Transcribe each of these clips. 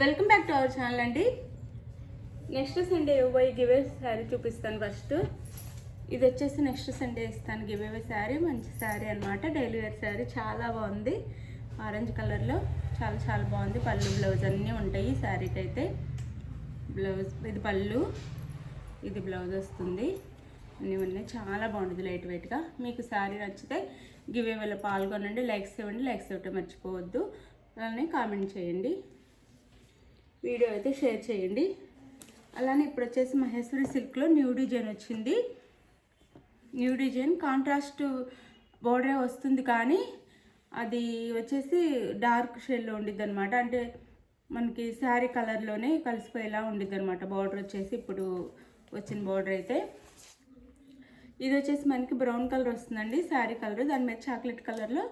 Welcome back to our channel అండి. Next Sunday ఇవ్వబోయే గివే sari చూపిస్తాను. First ఇది వచ్చేసి నెక్స్ట్ సండే ఇస్తాను గివే శారీ. మంచి శారీ అనమాట, డైలీ వేర్ శారీ. చాలా బాగుంది, ఆరెంజ్ కలర్లో చాలా బాగుంది. పళ్ళు బ్లౌజ్ అన్నీ ఉంటాయి ఈ శారీకి అయితే. బ్లౌజ్ ఇది పళ్ళు, ఇది బ్లౌజ్ వస్తుంది. అన్నీ ఉన్నాయి, చాలా బాగుంటుంది లైట్ వెయిట్గా. మీకు శారీ నచ్చితే గివేవేలో పాల్గొనండి, లైక్స్ ఇవ్వండి. లైక్స్ ఇవ్వటం మర్చిపోవద్దు, అలానే కామెంట్ చేయండి, వీడియో అయితే షేర్ చేయండి. అలానే ఇప్పుడు వచ్చేసి మహేశ్వరి సిల్క్లో న్యూ డిజైన్ వచ్చింది. న్యూ డిజైన్ కాంట్రాస్ట్ బోర్డరే వస్తుంది, కానీ అది వచ్చేసి డార్క్ షేడ్లో ఉండిద్ది అనమాట. అంటే మనకి శారీ కలర్లోనే కలిసిపోయేలా ఉండిద్ది అనమాట. బార్డర్ వచ్చేసి ఇప్పుడు వచ్చిన బార్డర్ అయితే ఇది వచ్చేసి మనకి బ్రౌన్ కలర్ వస్తుందండి శారీ కలర్. దాని మీద చాక్లెట్ కలర్లో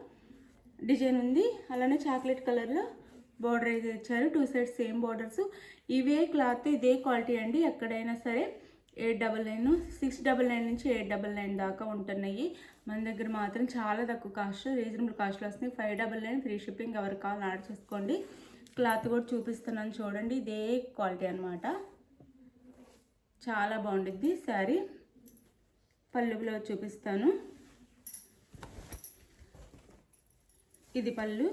డిజైన్ ఉంది. అలానే చాక్లెట్ కలర్లో బార్డర్ అయితే ఇచ్చారు. 2 సైడ్స్ సేమ్ బార్డర్స్. ఇవే క్లాత్, ఇదే క్వాలిటీ అండి. ఎక్కడైనా సరే 899, 699 నుంచి 899 దాకా ఉంటున్నాయి. మన దగ్గర మాత్రం చాలా తక్కువ కాస్ట్, రీజనబుల్ కాస్ట్లో వస్తున్నాయి. 599 ఫ్రీ షిప్పింగ్. ఎవరికి కావాలని ఆర్డర్ చేసుకోండి. క్లాత్ కూడా చూపిస్తున్నాను చూడండి, ఇదే క్వాలిటీ అనమాట. చాలా బాగుండిద్ది శారీ. పళ్ళు బ్లౌజ్ చూపిస్తాను. ఇది పళ్ళు.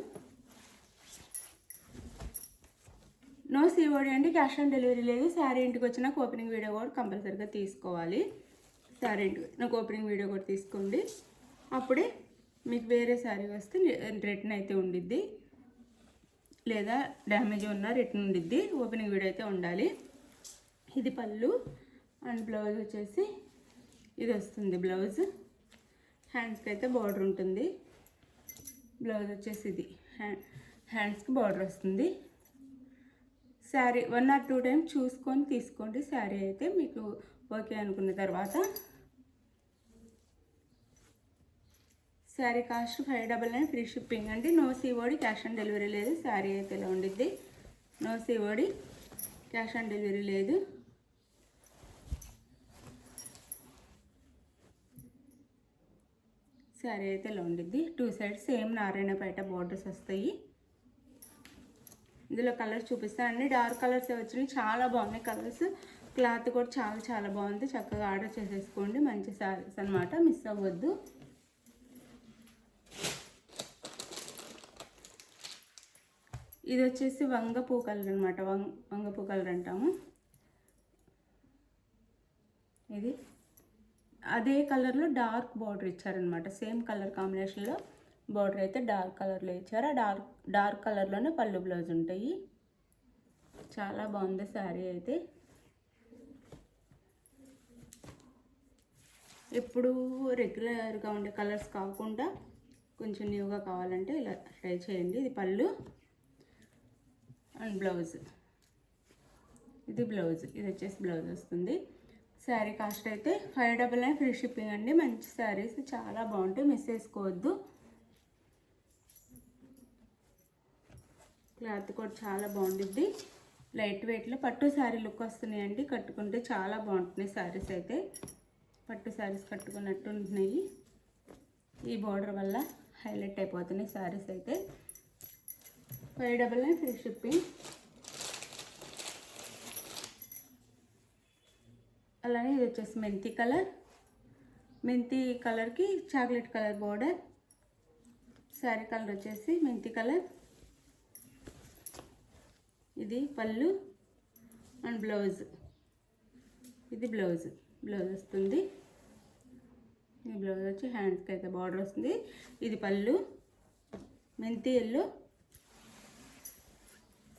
నో సిఓడి అండి, క్యాష్ ఆన్ డెలివరీ లేదు. శారీ ఇంటికి వచ్చినాక ఓపెనింగ్ వీడియో కూడా కంపల్సరీగా తీసుకోవాలి. శారీ ఇంటికి నాకు ఓపెనింగ్ వీడియో కూడా తీసుకోండి, అప్పుడే మీకు వేరే శారీ వస్తే రిటర్న్ అయితే ఉండిద్ది, లేదా డ్యామేజ్ ఉన్న రిటర్న్ ఉండిద్ది. ఓపెనింగ్ వీడియో అయితే ఉండాలి. ఇది పళ్ళు అండ్ బ్లౌజ్ వచ్చేసి ఇది వస్తుంది. బ్లౌజ్ హ్యాండ్స్కి అయితే బార్డర్ ఉంటుంది. బ్లౌజ్ వచ్చేసి ఇది హ్యాండ్స్కి బార్డర్ వస్తుంది. శారీ 1 or 2 టైమ్స్ చూసుకొని తీసుకోండి. శారీ అయితే మీకు ఓకే అనుకున్న తర్వాత. శారీ కాస్ట్ 599 ఫ్రీ షిప్పింగ్ అండి. No COD, cash on delivery లేదు. శారీ అయితే ఇలా ఉండిద్ది. No COD, cash on delivery లేదు. శారీ అయితే ఇలా ఉండిద్ది. 2 సైడ్స్ సేమ్ నారాయణపేట బార్డర్స్ వస్తాయి. ఇందులో కలర్స్ చూపిస్తాను. అన్ని డార్క్ కలర్స్ వచ్చినాయి, చాలా బాగున్నాయి కలర్స్. క్లాత్ కూడా చాలా బాగుంది. చక్కగా ఆర్డర్ చేసేసుకోండి. మంచి శారీస్ అనమాట, మిస్ అవ్వద్దు. ఇది వచ్చేసి వంగపూ కలర్ అనమాట. వంగపూ కలర్ అంటాము. ఇది అదే కలర్లో డార్క్ బార్డర్ ఇచ్చారనమాట. సేమ్ కలర్ కాంబినేషన్లో బార్డర్ అయితే డార్క్ కలర్లో ఇచ్చారు. ఆ డార్క్ కలర్లోనే పళ్ళు బ్లౌజ్ ఉంటాయి. చాలా బాగుంది శారీ అయితే. ఎప్పుడు రెగ్యులర్గా ఉండే కలర్స్ కాకుండా కొంచెం న్యూగా కావాలంటే ఇలా ట్రై చేయండి. ఇది పళ్ళు అండ్ బ్లౌజ్. ఇది బ్లౌజ్. ఇది వచ్చేసి బ్లౌజ్ వస్తుంది. శారీ కాస్ట్ అయితే 599 ఫ్రీ షిప్పింగ్ అండి. మంచి శారీస్ చాలా బాగుంటాయి, మిస్ చేసుకోవద్దు. క్లాత్ కూడా చాలా బాగుండిద్ది. లైట్ వెయిట్లో పట్టు శారీ లుక్ వస్తున్నాయండి. కట్టుకుంటే చాలా బాగుంటున్నాయి శారీస్ అయితే. పట్టు శారీస్ కట్టుకున్నట్టు ఉంటున్నాయి. ఈ బార్డర్ వల్ల హైలైట్ అయిపోతున్నాయి శారీస్ అయితే. 599 ఫ్రీ షిప్పింగ్. అలానే ఇది వచ్చేసి మెంతి కలర్. మెంతి కలర్కి chocolate colour border. Sari colour వచ్చేసి మెంతి కలర్. ఇది పళ్ళు అండ్ బ్లౌజ్. ఇది బ్లౌజ్ వస్తుంది. ఈ బ్లౌజ్ వచ్చి హ్యాండ్స్కి అయితే బార్డర్ వస్తుంది. ఇది పళ్ళు మెంతి ఎల్లో.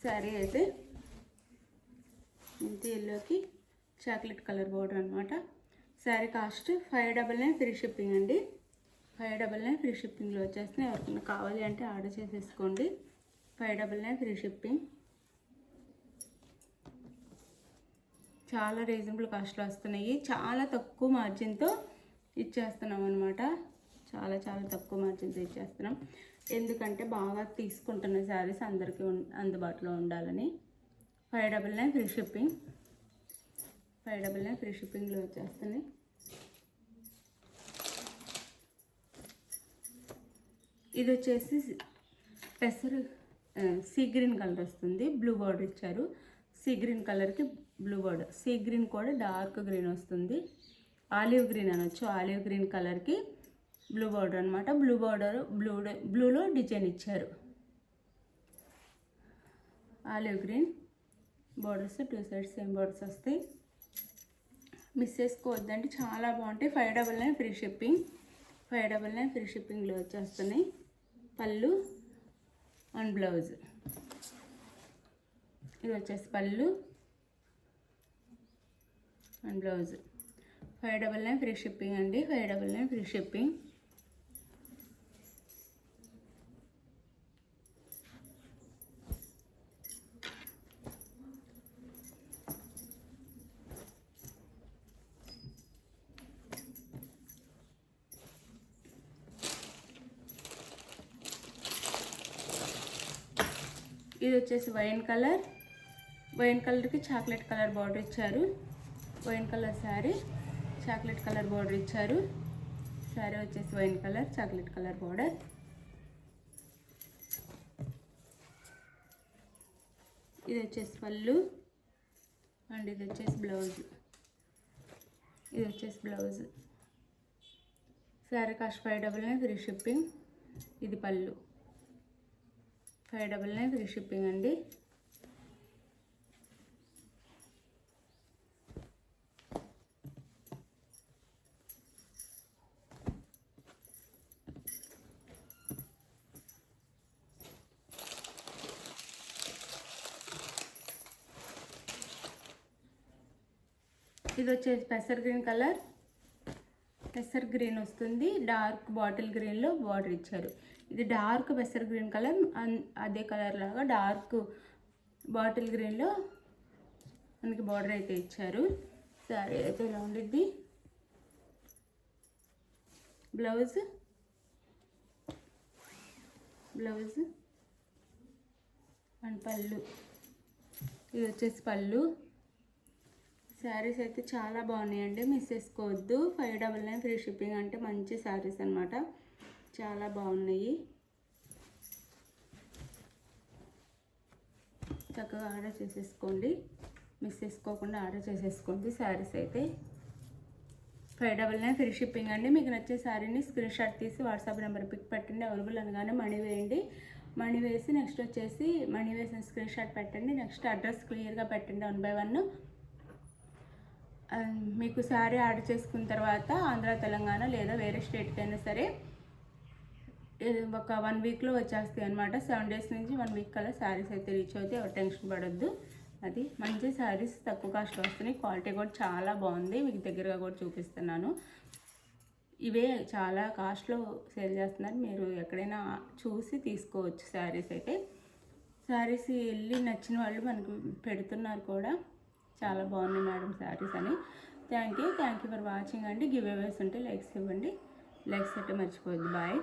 శారీ అయితే మెంతి ఎల్లోకి చాక్లెట్ కలర్ బార్డర్ అనమాట. శారీ కాస్ట్ 599 ఫ్రీ షిప్పింగ్ అండి. 599 ఫ్రీ షిప్పింగ్లో వచ్చేస్తున్నాయి. ఎవరికైనా కావాలి అంటే ఆర్డర్ చేసేసుకోండి. 599 ఫ్రీ షిప్పింగ్. చాలా రీజనబుల్ కాస్ట్లో వస్తున్నాయి. చాలా తక్కువ మార్జిన్తో ఇచ్చేస్తున్నాం అనమాట. చాలా తక్కువ మార్జిన్తో ఇచ్చేస్తున్నాం. ఎందుకంటే బాగా తీసుకుంటున్న శారీస్ అందరికీ అందుబాటులో ఉండాలని. 599 ఫ్రీ షిప్పింగ్. 599 ఫ్రీ షిప్పింగ్లో వచ్చేస్తున్నాయి. ఇది వచ్చేసి పెసరు సీ గ్రీన్ కలర్ వస్తుంది, బ్లూ బార్డర్ ఇచ్చారు. సీ గ్రీన్ కలర్కి బ్లూ బార్డర్, సీ గ్రీన్ కూడా డార్క్ గ్రీన్ వస్తుంది, ఆలివ్ గ్రీన్ అనొచ్చు. ఆలివ్ గ్రీన్ కలర్కి బ్లూ బార్డర్ అనమాట. బ్లూ బార్డర్ బ్లూలో డిజైన్ ఇచ్చారు. Olive green borders, 2 sides same borders వస్తాయి. మిస్ చేసుకోవద్దండి, చాలా బాగుంటాయి. 599 ఫ్రీ షిప్పింగ్. 599 ఫ్రీ షిప్పింగ్లో వచ్చేస్తున్నాయి. పళ్ళు అండ్ బ్లౌజ్. ఇది వచ్చేసి పళ్ళు అండ్ బ్లౌజ్. 599 ఫ్రీ షిప్పింగ్ అండి. 599 ఫ్రీ షిప్పింగ్. ఇది వచ్చేసి వైన్ కలర్. వైన్ కలర్కి చాక్లెట్ కలర్ బార్డర్ ఇచ్చారు. Wine colour sari, chocolate colour border ఇచ్చారు. శారీ వచ్చేసి wine colour, chocolate colour border. ఇది వచ్చేసి పళ్ళు అండ్ ఇది వచ్చేసి బ్లౌజ్. ఇది వచ్చేసి blouse. Sari cost 599 free shipping. ఇది పళ్ళు. 599 ఫ్రీ షిప్పింగ్ అండి. ఇది వచ్చేసి పెసర్ గ్రీన్ కలర్. పెసర్ గ్రీన్ వస్తుంది, డార్క్ బాటిల్ గ్రీన్లో బార్డర్ ఇచ్చారు. ఇది డార్క్ పెసర్ గ్రీన్ కలర్, అదే కలర్ లాగా డార్క్ బాటిల్ గ్రీన్లో మనకి బార్డర్ అయితే ఇచ్చారు. సారీ అయితే ఇలా ఉండిద్ది. బ్లౌజ్ అండ్ పళ్ళు. ఇది వచ్చేసి పళ్ళు. శారీస్ అయితే చాలా బాగున్నాయండి, మిస్ చేసుకోవద్దు. 599 ఫ్రీ షిప్పింగ్ అంటే మంచి శారీస్ అనమాట, చాలా బాగున్నాయి. చక్కగా ఆర్డర్ చేసేసుకోండి, మిస్ చేసుకోకుండా ఆర్డర్ చేసేసుకోండి. శారీస్ అయితే 599 ఫ్రీ షిప్పింగ్ అండి. మీకు నచ్చే శారీని స్క్రీన్ షాట్ తీసి వాట్సాప్ నెంబర్ పిక్ పెట్టండి. అవైలబుల్ అనగానే మనీ వేయండి. మనీ వేసి నెక్స్ట్ వచ్చేసి మనీ వేసిన స్క్రీన్ షాట్ పెట్టండి. నెక్స్ట్ అడ్రస్ క్లియర్గా పెట్టండి 1 by 1. మీకు శారీ ఆర్డర్ చేసుకున్న తర్వాత ఆంధ్ర, తెలంగాణ లేదా వేరే స్టేట్కి అయినా సరే ఒక 1 వీక్లో వచ్చేస్తాయి అనమాట. 7 days నుంచి 1 week కల్లా శారీస్ అయితే రీచ్ అవుతాయి. ఎవరు టెన్షన్ పడొద్దు. అది మంచి శారీస్ తక్కువ కాస్ట్లో వస్తున్నాయి. క్వాలిటీ కూడా చాలా బాగుంది, మీకు దగ్గరగా కూడా చూపిస్తున్నాను. ఇవే చాలా కాస్ట్లో సేల్ చేస్తున్నారు, మీరు ఎక్కడైనా చూసి తీసుకోవచ్చు శారీస్ అయితే. శారీస్ వెళ్ళి నచ్చిన వాళ్ళు మనకు పెడుతున్నారు కూడా, చాలా బాగున్నాయి మేడం శారీస్ అని. థ్యాంక్ యూ ఫర్ వాచింగ్ అండి. గివ్ అవేస్ ఉంటే లైక్స్ ఇవ్వండి, లైక్స్ అయితే మర్చిపోవద్దు. బాయ్.